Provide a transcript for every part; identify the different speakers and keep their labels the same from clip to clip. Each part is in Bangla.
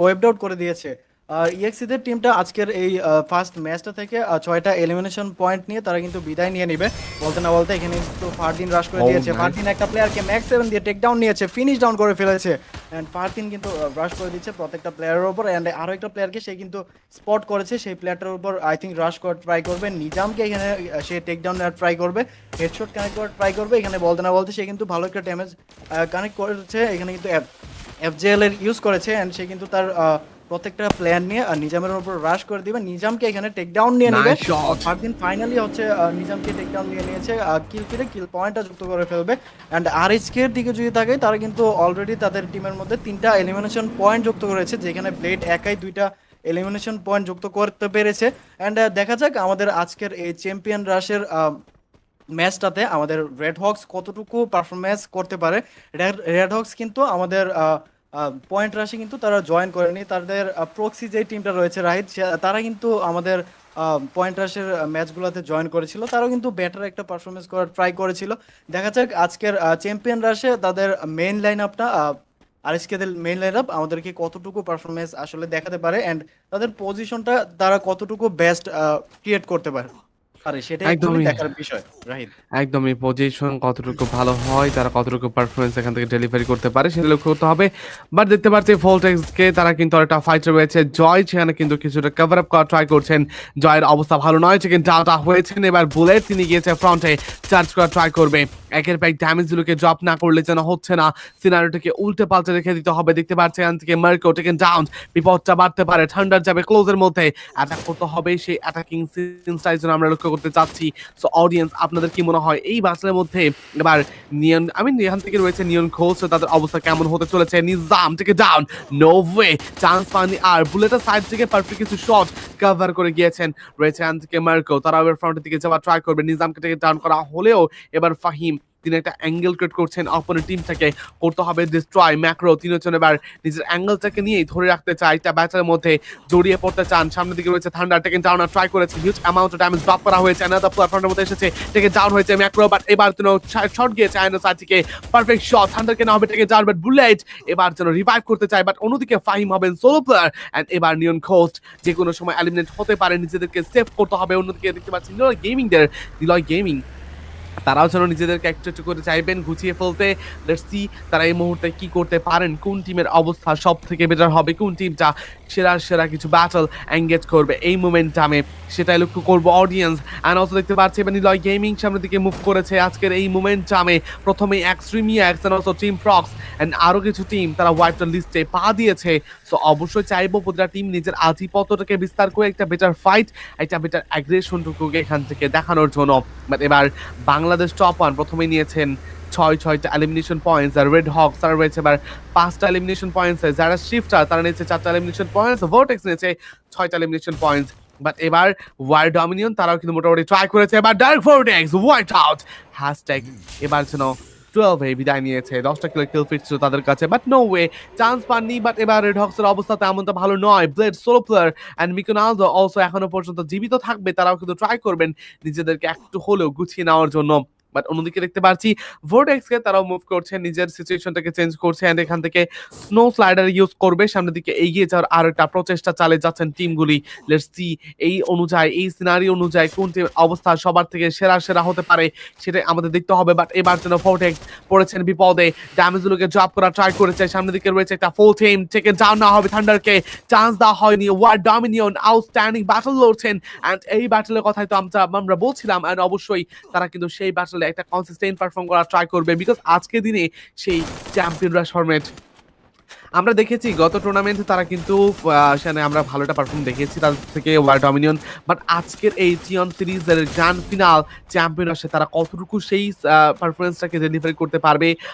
Speaker 1: ওয়েপড আউট করে দিয়েছে। আর ইএক্সিদের টিমটা আজকের এই ফার্স্ট ম্যাচটা থেকে 6টা এলিমিনেশন পয়েন্ট নিয়ে তারা কিন্তু বিদায় নিয়ে নেবে বলতে না বলতে। এখানে কিন্তু ফারদিন রাশ করে
Speaker 2: Oh,
Speaker 1: দিয়েছে,
Speaker 2: nice.
Speaker 1: ফারদিন একটা প্লেয়ারকে ম্যাক্স 7 দিয়ে টেক ডাউন নিয়েছে, ফিনিশ ডাউন করে ফেলেছে। অ্যান্ড ফারদিন কিন্তু রাশ করে দিচ্ছে প্রত্যেকটা প্লেয়ারের উপর। অ্যান্ড আরও একটা প্লেয়ারকে সে কিন্তু স্পট করেছে, সেই প্লেয়ারটার উপর আই থিঙ্ক রাশ করার ট্রাই করবে। নিজামকে এখানে সে টেক ডাউন নেওয়ার ট্রাই করবে, হেডশট কানেক্ট করার ট্রাই করবে। এখানে বলতে না বলতে সে কিন্তু ভালো একটা ড্যামেজ কানেক্ট করেছে। এখানে কিন্তু এফজেএল এর ইউজ করেছে অ্যান্ড সে কিন্তু তার প্রত্যেকটা প্ল্যান নিয়ে নিজামের উপর রাশ করে দিবে, নিজামকে এখানে টেক ডাউন নিয়ে নেবে।
Speaker 2: Nice shot.
Speaker 1: ফারদিন ফাইনালি হচ্ছে নিজামকে টেক ডাউন নিয়ে নিয়েছে, কিল ফিরে কিল পয়েন্টটা যুক্ত করে ফেলবে। অ্যান্ড আরএইচকে এর দিকে যদি তাকাই, তারা কিন্তু অলরেডি তাদের টিমের মধ্যে 3টা এলিমিনেশন পয়েন্ট যুক্ত করেছে, যেখানে ব্লেড একাই 2টা এলিমিনেশন পয়েন্ট যুক্ত করতে পেরেছে। অ্যান্ড দেখা যাক আমাদের আজকের এই চ্যাম্পিয়ন রাশের ম্যাচটাতে আমাদের রেড হক্স কতটুকু পারফরমেন্স করতে পারে। রেড হক্স কিন্তু আমাদের পয়েন্ট রাশে কিন্তু তারা জয়েন করেনি, তাদের প্রক্সি যে টিমটা রয়েছে রাহিদ, তারা কিন্তু আমাদের পয়েন্ট রাশের ম্যাচগুলোতে জয়েন করেছিল, তারাও কিন্তু বেটার একটা পারফরমেন্স করার ট্রাই করেছিল। দেখা যাক আজকের চ্যাম্পিয়ন রাশে তাদের মেইন লাইন আপটা আরএসকেদের মেইন লাইন আপ আমাদেরকে কতটুকু পারফরমেন্স আসলে দেখাতে পারে, অ্যান্ড তাদের পজিশনটা তারা কতটুকু বেস্ট ক্রিয়েট করতে পারে আরে সেটাই অ্যাকচুয়ালি
Speaker 2: একদমই
Speaker 1: দেখার বিষয় রাহিদ।
Speaker 2: একদমই পজিশন কতটুকু ভালো হয়, তারা কতটুকু পারফরমেন্স এখান থেকে ডেলিভারি করতে পারে সেটা লক্ষ্য করতে হবে। বাট দেখতে পাচ্ছি ভোল্টেক্সকে তারা কিন্তু একটা ফাইটার রয়েছে, জয় সেখানে কিন্তু কিছুটা কভার আপ করার ট্রাই করছেন। জয়ের অবস্থা ভালো নয়, চিকেন ডাউনটা হয়েছেন। এবার বুলেট তিনি গিয়েছে ফ্রন্টে চার্জ করার ট্রাই করবে। একের পর এক ড্যামেজগুলোকে ড্রপ না করলে যেন হচ্ছে না, সিনারিওটাকে উল্টে পাল্টে রেখে দিতে হবে। দেখতে পাচ্ছি এখান থেকে মার্কো টেকেন ডাউন, বিপদটা বাড়তে পারে, থান্ডার যাবে ক্লোজের মধ্যে, অ্যাটাক করতে হবে। সেই অ্যাটাকিং সিনসটাই যেন আমরা লক্ষ্য করতে চাচ্ছি। সো অডিয়েন্স আপনাদের কি মনে হয় এই বাসের মধ্যে এবার নিয়ন এখান থেকে রয়েছে নিয়ন ঘোষ, তাদের অবস্থা কেমন হতে চলেছে? নিজাম থেকে ডাউন, নো ওয়ে, চান্স পাননি। আর বুলেটের সাইড থেকে পারফেক্ট কিছু শট কভার করে গিয়েছেন। রয়েছে এখান থেকে মার্কো, তারা এবার ফ্রন্টের দিকে যাওয়ার ট্রাই করবে। নিজামকে থেকে ডাউন করা হলেও এবার ফাহিম তিনি একটা অ্যাঙ্গেল ক্রিয়েট করছেন অপোনেন্ট টিম থেকে, করতে হবে ডিস্ট্রয়। ম্যাক্রো তিনি হচ্ছেন এবার নিজের অ্যাঙ্গেলটাকে নিয়েই ধরে রাখতে চায়, একটা ব্যাচের মধ্যে জড়িয়ে পড়তে চান। সামনের দিকে রয়েছে থান্ডার, টেকেন ডাউন ট্রাই করেছে, huge amount of damage drop করা হয়েছে। অ্যানাদার প্ল্যাটফর্মের মধ্যে এসেছে, টেকেন ডাউন হয়েছে ম্যাক্রো, বাট এবার যেন শট গিয়েছে আয়নার সাইড থেকে, পারফেক্ট শট, থান্ডারকে না হবে টেকেন ডাউন, বাট বুলেট এবার যেন রিভাইভ করতে চায়। বাট অন্যদিকে ফাহিম হবেন সোলো প্লেয়ার, অ্যান্ড এবার নিয়ন ঘোস্ট যে কোনো সময় এলিমিনেট হতে পারে, নিজেদেরকে সেভ করতে হবে। অন্যদিকে দেখতে পাচ্ছি নিলয় গেমিং তারাও যেন নিজেদেরকে একটু একটু করে চাইবেন গুছিয়ে ফেলতে। লেটস সি তারা এই মুহূর্তে কি করতে পারেন, কোন টিমের অবস্থা সব থেকে বেটার হবে, কোন টিমটা সেরা কিছু ব্যাটল এঙ্গেজ করবে এই মোমেন্টামে, সেটাই লক্ষ্য করবো অডিয়েন্স। অ্যান্ড অলসো দেখতে পাচ্ছি এবার নিলয় গেমিং সামনের দিকে মুভ করেছে আজকের এই মোমেন্টামে। প্রথমে এক্সট্রিমিয়াক্স অ্যান্ড অলসো টিম ফ্রক্স অ্যান্ড আরও কিছু টিম তারা হোয়াইট লিস্টে পা দিয়েছে। সো অবশ্যই চাইবো প্রতিটা টিম নিজের আধিপত্যটাকে বিস্তার করে একটা বেটার ফাইট, একটা বেটার অ্যাগ্রেশনটুকুকে এখান থেকে দেখানোর জন্য। বাট এবার বাংলাদেশ টপ ওয়ান প্রথমেই নিয়েছেন ছয়টা এলিমিনেশন পয়েন্টস, আর রেড হক তারা রয়েছে এবার 5টা এলিমিনেশন পয়েন্টস, যারা শিফটার তারা নিয়েছে 4টা এলিমিনেশন পয়েন্টস, ভোর্টেক্স নিয়েছে 6টা এলিমিনেশন পয়েন্টস। বাট এবার ওয়ার ডমিনিয়ন তারাও কিন্তু মোটামুটি ট্রাই করেছে। এবার dark vortex white out hashtag এবার যেন 12 বিদায় নিয়েছে, 10টা কিল ফিট ছিল তাদের কাছে, বাট নো ওয়ে, চান্স পাননি। বাট এবার রেড হক্সের অবস্থা তেমনটা ভালো নয়। ব্লেড সোলো প্লেয়ার অ্যান্ড মিকোনালদো অলসো এখনো পর্যন্ত জীবিত থাকবে, তারাও কিন্তু ট্রাই করবেন নিজেদেরকে একটু হলেও গুছিয়ে নেওয়ার জন্য। বাট অন্যদিকে দেখতে পাচ্ছি ভোর্টেক্সকে তারাও মুভ করছে, নিজের সিচুয়েশনটাকে চেঞ্জ করছে, অ্যান্ড এখান থেকে স্নো স্লাইডার ইউজ করবে সামনের দিকে এগিয়ে যাওয়ার আর একটা প্রচেষ্টা চালিয়ে যাচ্ছেন টিমগুলি। লেটস সি এই অনুযায়ী, এই সিনারি অনুযায়ী কোন টিম অবস্থা সবার থেকে সেরা হতে পারে সেটাই আমাদের দেখতে হবে। বাট এবার যেন ভোর্টেক্স পড়েছেন বিপদে, ড্যামেজগুলোকে ড্রপ করার ট্রাই করেছে। সামনের দিকে রয়েছে একটা ফুল টিম, টেকেন ডাউন না হবে, থান্ডারকে চান্স দেওয়া হয়নি। ওয়ার ডমিনিয়ন আউটস্ট্যান্ডিং ব্যাটল লড়ছেন, অ্যান্ড এই ব্যাটলের কথাই তো আমরা বলছিলাম। অ্যান্ড অবশ্যই তারা কিন্তু সেই ব্যাটলে একটা কনসিস্টেন্ট পারফর্ম করার ট্রাই করবে, বিকজ আজকের দিনে সেই চ্যাম্পিয়নরা ফরম্যাট আমরা দেখেছি গত টুর্নামেন্টে তারা কিন্তু সেখানে আমরা ভালোটা পারফর্ম দেখেছি তাদের থেকে ওয়ার ডমিনিয়ন। বাট আজকের এই চিয়ন সিরিজের গ্র্যান্ড ফিনাল চ্যাম্পিয়ন আসে তারা কতটুকু সেই পারফরমেন্সটাকে ডেলিভারি করতে পারবে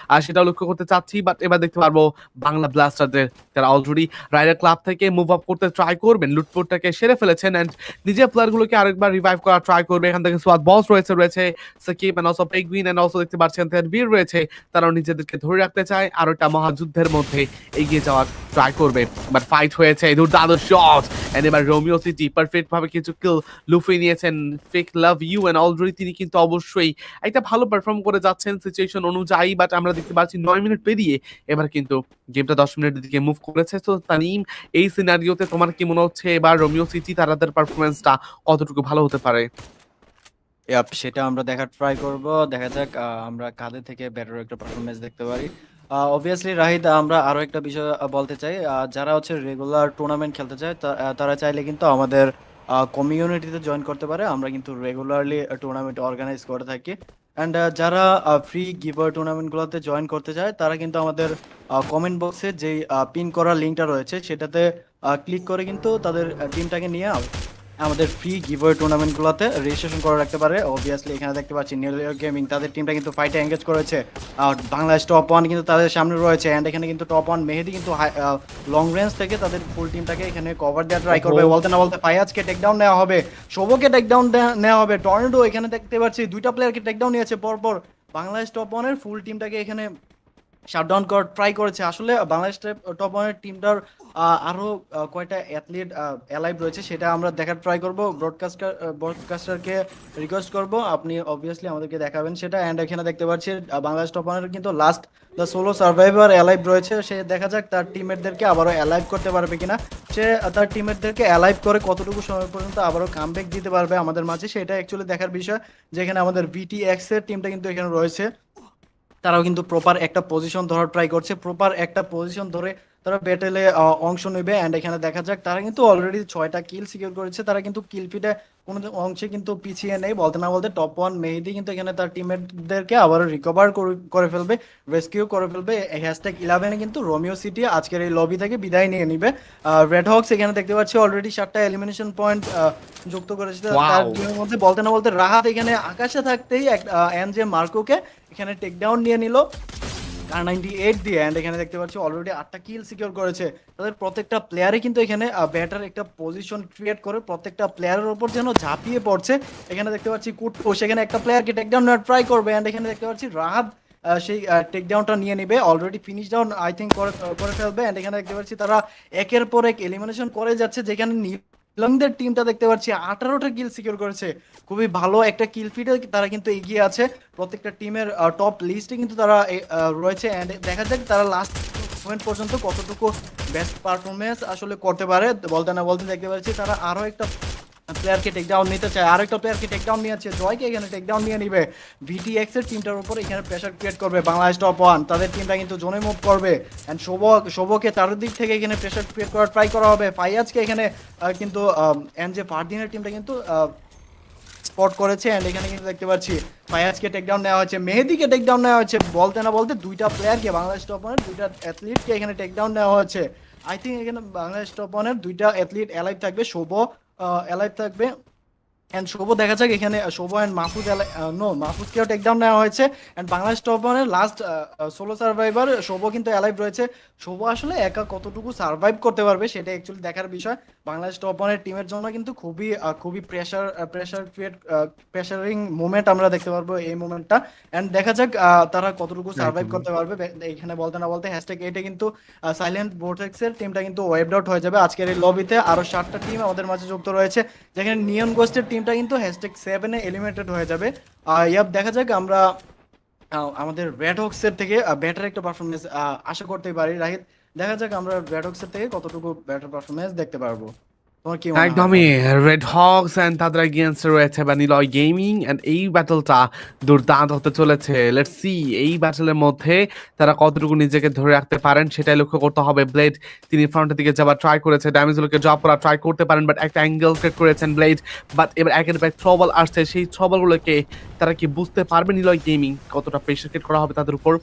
Speaker 2: সেটাও লক্ষ্য করতে চাচ্ছি। বাট এবার দেখতে পারবো বাংলা ব্লাস্টারদের, তারা অলরেডি রাইডার ক্লাব থেকে মুভ আপ করতে ট্রাই করবেন, লুটপুটটাকে সেরে ফেলেছেন, অ্যান্ড নিজের প্লেয়ারগুলোকে আরেকবার রিভাইভ করার ট্রাই করবে। এখান থেকে সোয়াদ বস রয়েছে Sakib and also penguin, and also দেখতে পাচ্ছেন রয়েছে, তারাও নিজেদেরকে ধরে রাখতে চায় আর একটা মহাযুদ্ধের মধ্যে এগিয়ে যাওয়ার ট্রাই করবে, বাট ফাইট হয়েছে, দুর্দান্ত শট। এন্ড এবার রোমিও সিটি পারফেক্ট ভাবে কিছু কিল লুফে নিয়েছেন fake love you, and already তিনি কিন্তু অবশ্যই একটা ভালো পারফর্ম করে যাচ্ছেন সিচুয়েশন অনুযায়ী। বাট আমরা দেখতে পাচ্ছি 9 মিনিট পেরিয়ে এবার কিন্তু গেমটা 10 মিনিটের দিকে মুভ করেছে। তো তানিম, এই সিনারিওতে তোমার কি মনে হচ্ছে এবার রোমিও সিটি তাদের পারফরমেন্সটা কতটুকু ভালো হতে পারে?
Speaker 1: সেটা আমরা দেখার ট্রাই করব। দেখা যাক আমরা কাদের থেকে বেটার একটা পারফরমেন্স দেখতে পারি। অবভিয়াসলি রাহিদ, আমরা আরো একটা বিষয় বলতে চাই, যারা হচ্ছে রেগুলার টুর্নামেন্ট খেলতে চায় তারা চাইলে কিন্তু আমাদের কমিউনিটিতে জয়েন করতে পারে। আমরা কিন্তু রেগুলারলি টুর্নামেন্ট অর্গানাইজ করে থাকি। অ্যান্ড যারা ফ্রি গিভার টুর্নামেন্টগুলোতে জয়েন করতে চায় তারা কিন্তু আমাদের কমেন্ট বক্সে যেই পিন করা লিঙ্কটা রয়েছে সেটাতে ক্লিক করে কিন্তু তাদের টিমটাকে নিয়ে আমাদের ফ্রি গিভওয়ে টুর্নামেন্টগুলোতে রেজিস্ট্রেশন করে রাখতে পারে। অবভিয়াসলি এখানে দেখতে পাচ্ছি নিউ ইয়র্ক গেমিং, তাদের টিমটা কিন্তু ফাইটে এঙ্গেজ করেছে। আর বাংলাদেশ টপ ওয়ান কিন্তু তাদের সামনে রয়েছে। অ্যান্ড এখানে কিন্তু টপ ওয়ান মেহেদি কিন্তু লং রেঞ্জ থেকে তাদের ফুল টিমটাকে এখানে কভার দেওয়ার ট্রাই করবে। বলতে না বলতে ফায়াজকে টেকডাউন নেওয়া হবে, শোভকে টেকডাউন নেওয়া হবে। টর্নেডো এখানে দেখতে পাচ্ছি দুইটা প্লেয়ারকে টেকডাউন নিয়েছে পরপর। বাংলাদেশ টপ ওয়ানের ফুল টিমটাকে এখানে শাটডাউন করার ট্রাই করেছে। আসলে বাংলাদেশ টপ ওয়ানের টিমটার আরো কয়টা অ্যাথলিট অ্যালাইভ রয়েছে সেটা আমরা দেখার ট্রাই করব। ব্রডকাস্টারকে রিকোয়েস্ট করব আপনি অবভিয়াসলি আমাদেরকে দেখাবেন সেটা। অ্যান্ড এখানে দেখতে পাচ্ছি বাংলাদেশ টপ ওয়ানের কিন্তু last the solo survivor alive রয়েছে। সে দেখা যাক তার টিমমেটদেরকে আবারও অ্যালাইভ করতে পারবে কিনা, সে তার টিমমেটদেরকে অ্যালাইভ করে কতটুকু সময় পর্যন্ত আবারও কামব্যাক দিতে পারবে আমাদের মাঝে, সেটা অ্যাকচুয়ালি দেখার বিষয়। যেখানে আমাদের VTX এর টিমটা কিন্তু এখানে রয়েছে, তারাও কিন্তু প্রপার একটা পজিশন ধরার ট্রাই করছে। প্রপার একটা পজিশন ধরে তারা ব্যাটেলে অংশ নেবে। অ্যান্ড এখানে দেখা যাক তারা কিন্তু অলরেডি 6টা কিল সিকিউর করেছে। তারা কিন্তু কিল ফিটে কোনো অংশে কিন্তু পিছিয়ে নেই। বলতে না বলতে টপ ওয়ান মেহেদি কিন্তু এখানে তার টিমমেটদেরকে আবার রিকভার করে ফেলবে, রেস্কিউ করে ফেলবে। #11 কিন্তু রোমিও সিটি আজকের এই লবি থেকে বিদায় নিয়ে নিবে। রেড হক্স এখানে দেখতে পাচ্ছি অলরেডি 7টা এলিমিনেশন পয়েন্ট যুক্ত করেছে তার টিমের মধ্যে। বলতে না বলতে রাহাত এখানে আকাশে থাকতেই এনজে মার্কোকে এখানে টেকডাউন নিয়ে নিল R98 দিয়ে। অ্যান্ড এখানে দেখতে পাচ্ছি অলরেডি 8টা কিল সিকিউর করেছে। তাদের প্রত্যেকটা প্লেয়ারই কিন্তু এখানে ব্যাটার একটা পজিশন ক্রিয়েট করে প্রত্যেকটা প্লেয়ারের উপর যেন ঝাঁপিয়ে পড়ছে। এখানে দেখতে পাচ্ছি কুট্টু সেখানে একটা প্লেয়ারকে টেকডাউন নেওয়ার ট্রাই করবে। অ্যান্ড এখানে দেখতে পাচ্ছি রাহাত সেই টেকডাউনটা নিয়ে নেবে, already finish down I think করে ফেলবে। অ্যান্ড এখানে দেখতে পাচ্ছি তারা একের পর এক এলিমিনেশন করে যাচ্ছে। যেখানে নীলমদের টিমটা দেখতে পাচ্ছি 18টা কিল সিকিউর করেছে, খুবই ভালো একটা কিল ফিটে তারা কিন্তু এগিয়ে আছে। প্রত্যেকটা টিমের টপ লিস্টে কিন্তু তারা রয়েছে। অ্যান্ড দেখা যাক তারা লাস্ট পয়েন্ট পর্যন্ত কতটুকু বেস্ট পারফরমেন্স আসলে করতে পারে। বলতে না বলতে দেখতে পাচ্ছি তারা আরও একটা প্লেয়ারকে টেকডাউন নিতে চায়, আরেকটা প্লেয়ারকে টেকডাউন নিয়েছে, জয়কে এখানে টেকডাউন নিয়ে নিবে। VTX এর টিমটার উপর এখানে প্রেসার ক্রিয়েট করবে বাংলাদেশ টপ ওয়ান, তাদের টিমটা কিন্তু জোনে মুভ করবে। অ্যান্ড শোভকে তার দিক থেকে এখানে প্রেসার ক্রিয়েট করার ট্রাই করা হবে। ফাইয়াজকে এখানে কিন্তু এনজে ফারদিনের টিমটা কিন্তু স্পট করেছে। অ্যান্ড এখানে কিন্তু দেখতে পাচ্ছি ফায়াজকে টেকডাউন নেওয়া হয়েছে, মেহেদিকে টেকডাউন নেওয়া হয়েছে। বলতে না বলতে দুইটা প্লেয়ারকে বাংলাদেশ টপ ওয়ানের দুইটা অ্যাথলিটকে এখানে টেকডাউন নেওয়া হয়েছে। আই থিঙ্ক এখানে বাংলাদেশ টপ ওয়ানের দুইটা অ্যাথলিট অ্যালাইভ থাকবে, শোভ অ্যালাইভ থাকবে। অ্যান্ড শোভ দেখা যাক এখানে শোভ অ্যান্ড মাহফুজ মাহফুজকেও টেকডাউন নেওয়া হয়েছে। অ্যান্ড বাংলাদেশ টপ ওয়ানের লাস্ট সোলো সার্ভাইভার শোভ কিন্তু অ্যালাইভ রয়েছে। শোভ আসলে একা কতটুকু সার্ভাইভ করতে পারবে সেটা অ্যাকচুয়ালি দেখার বিষয়। বাংলাদেশ টপ ওয়ানের টিমের জন্য কিন্তু খুবই প্রেশারিং মুভমেন্ট আমরা দেখতে পারবো এই মুভমেন্টটা। অ্যান্ড দেখা যাক তারা কতটুকু সার্ভাইভ করতে পারবে। এখানে বলতে না বলতে #8 কিন্তু সাইলেন্ট ভোর্টেক্সের টিমটা কিন্তু ওয়েবড আউট হয়ে যাবে আজকের এই লবিতে। আরও 7টা টিম আমাদের মাঝে যুক্ত রয়েছে, যেখানে নিয়ন গোস্টের টিমটা কিন্তু #7 এলিমিনেটেড হয়ে যাবে। দেখা যাক আমরা আমাদের রেড হক্সের থেকে বেটার একটা পারফরমেন্স আশা করতে পারি। রাহিত, দেখা যাক আমরা রেড হক্সের থেকে কতটুকু বেটার পারফরমেন্স দেখতে পারবো। তোমার কি মনে হয়?
Speaker 2: একদমই রেড হকস এন্ড তাদের এগেইনস্ট রয়েছে ভ্যানিলয় গেমিং, এন্ড এই ব্যাটলটা দুর্দান্ত হতে চলেছে। লেটস সি এই ব্যাটলের মধ্যে তারা কতটুকু নিজেকে ধরে রাখতে পারেন সেটাই লক্ষ্য করতে হবে। ব্লেড তিনি ফ্রন্টের দিকে যাবার ট্রাই করেছে, ড্যামেজগুলোকে ড্রপ করার ট্রাই করতে পারেন, বাট একটা অ্যাঙ্গেল ক্রিয়েট করেছেন ব্লেড। বাট এবার একের পর এক থ্রোবল আসছে, সেই থ্রোবলগুলোকে তারা কি বুঝতে পারবে নিলয় গেমিং কতটা প্রেশার ক্রিয়েট করা হবে তাদের উপর?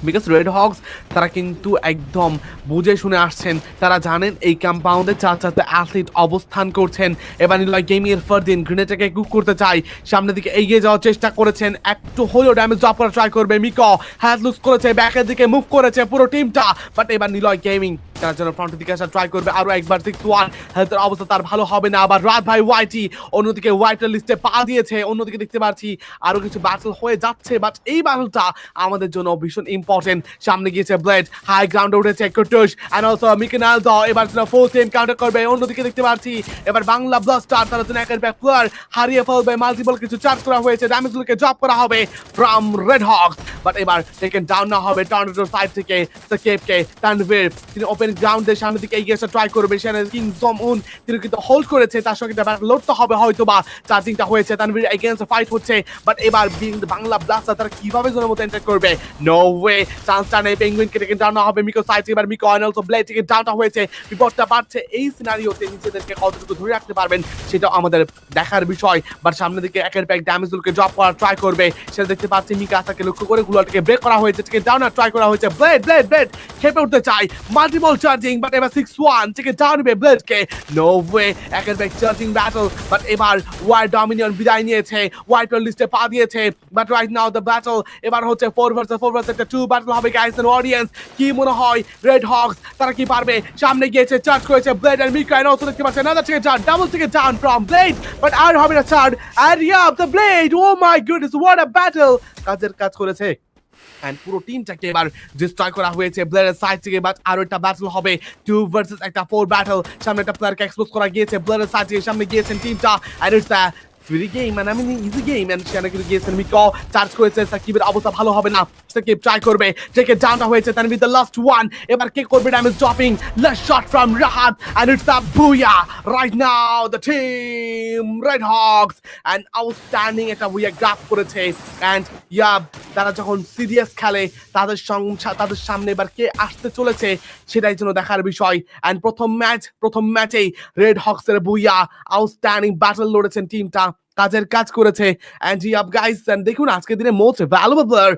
Speaker 2: বিকজ রেড হকস তারা কিন্তু একদম বুঝে শুনে আসছেন, তারা জানেন এই কম্পাউন্ডে 4 অ্যাথলিট অবস্থান করছেন। এবার নিলয় গেমিং এর ফারদিন গ্রেনেডটাকে কুক করতে চাই, সামনের দিকে এগিয়ে যাওয়ার চেষ্টা করেছেন, একটু হলেও ড্যামেজ ড্রপ করার ট্রাই করবে। মিকো হ্যাজ লুজ করেছে, ব্যাকের দিকে মুভ করেছে পুরো টিমটা। বাট এবার নিলয় গেমিং তার জন্য ফ্রন্টের দিকে আসা ট্রাই করবে আরো একবার। 6-1 হেলথের অবস্থা তার ভালো হবে না। আবার রাত ভাই ওয়াইটি অন্যদিকে হোয়াইটের লিস্টে পা দিয়েছে। অন্যদিকে দেখতে পাচ্ছি আরো কিছু ব্যাটল হয়ে যাচ্ছে, বাট এই ব্যাটলটা আমাদের জন্য ভীষণ ভীষণ ইম্পর্টেন্ট। সামনে গিয়েছে ব্লেড, হাই গ্রাউন্ডে উঠেছে কুটুস এন্ড অলসো মিকেনালদো, এবার ফুল টিম কাউন্টার করবে। অন্যদিকে দেখতে পাচ্ছি এবার বাংলা ব্লাস্টার তারা জন্য একের ব্যাক প্লেয়ার হারিয়ে ফেলবে, মাল্টিপল কিছু চার্জ করা হয়েছে, ড্যামেজগুলোকে ড্রপ করা হবে ফ্রম রেড হকস, বাট এবার টেকেন ডাউন না হবে টর্নেডোর সাইড থেকে সাকিবকে। তানভীর তিনি ওপেন গ্রাউন্ডের সামনের দিকে এগিয়ে আসা ট্রাই করবে, সেখানে কিং জমউন তিনি কিন্তু হোল্ড করেছে, তার সঙ্গে লড়তে হবে হয়তো বা। চার্জিংটা হয়েছে, তানভীর এগেইনস্ট ফাইট হচ্ছে, বাট এবার বাংলা ব্লাস্টার তারা কিভাবে জনের মতো এন্টার করবে, নো ওয়ে, চান্সটা নেই। পেঙ্গুইনকে টেকেন ডাউন না হবে, মিকো সাইড এবার মিকো অ্যান্ড অলসো ব্লেড টেকেন ডাউনটা হয়েছে, বিপদটা বাড়ছে। এই সিনারিওতে নিজেদেরকে কতটুকু ধরে রাখতে পারবেন সেটা আমাদের দেখার বিষয়, বাট সামনের দিকে একের পর এক ড্যামেজগুলোকে ড্রপ করার ট্রাই করবে। সেটা দেখতে পাচ্ছি মিকাসাকে লক্ষ্য করে গুলাটাকে ব্রেক করা হয়েছে, টেকেন ডাউন আর ট্রাই করা হয়েছে। ব্লেড ব্লেড ব্লেড খেপে উঠতে চাই, মাল্টিপল চার্জিং, বাট এবার 6-1 টেকেন ডাউন হবে ব্লেডকে, নো ওয়ে, একের পর এক চার্জিং ব্যাটল, বাট এবার ওয়াইড ডমিনিয়ন বিদায় নিয়েছে, হোয়াইট লিস্টে পা দিয়েছে, but right now the battle এবার হচ্ছে 4 ভার্সেস 4 ভার্সেস 2 ব্যাটল হবে গাইস এন্ড অডিয়েন্স। কি মনে হয় রেড হকস তারা কি পারবে? সামনে গিয়েছে, চার্জ করেছে Blade and Mika, and also দেখতে পাচ্ছেন another থেকে চার্জ, ডাবল থেকে ডাউন ফ্রম ব্লেড, বাট আর হবে না charge, and yeah the blade, oh my goodness what a battle, কাজের কাজ করেছে এন্ড পুরো টিমটাকে এবার ডিস্ট্রয় করা হয়েছে ব্লেডের সাইড থেকে। বাট আরো একটা ব্যাটল হবে 2 ভার্সেস 4 ব্যাটল, সামনে একটা প্লেয়ারকে এক্সপোজ করা গিয়েছে ব্লেডের সাইড থেকে, সামনে গিয়েছেন টিমটা and it's a free game, মানে আমি ইজি গেম, এন্ড সেখানে কিন্তু গিয়েছেন মিকো, চার্জ করেছে, সাকিবের অবস্থা ভালো হবে না, সাকিব ট্রাই করবে, টেকে ডাউনটা হয়েছে, তার উইথ দ্য লাস্ট ওয়ান, এবার কে করবে damage dropping, last shot from Rahat and it's a booyah right now the team red hawks and outstanding একটা বুয়া গ্রাফ করেছে। এন্ড ইয়া তারা যখন সিরিয়াস খেলে তাদের সামনে এবার কে আসতে চলেছে সেটাই যেন দেখার বিষয়। এন্ড প্রথম ম্যাচেই রেড হকসের বুইয়া, আউটস্ট্যান্ডিং ব্যাটল লড়েছেন টিমটা, কাজের কাজ করেছে। And G up guys, and দেখুন আজকের দিনে মোস্ট ভ্যালুয়েবল প্লেয়ার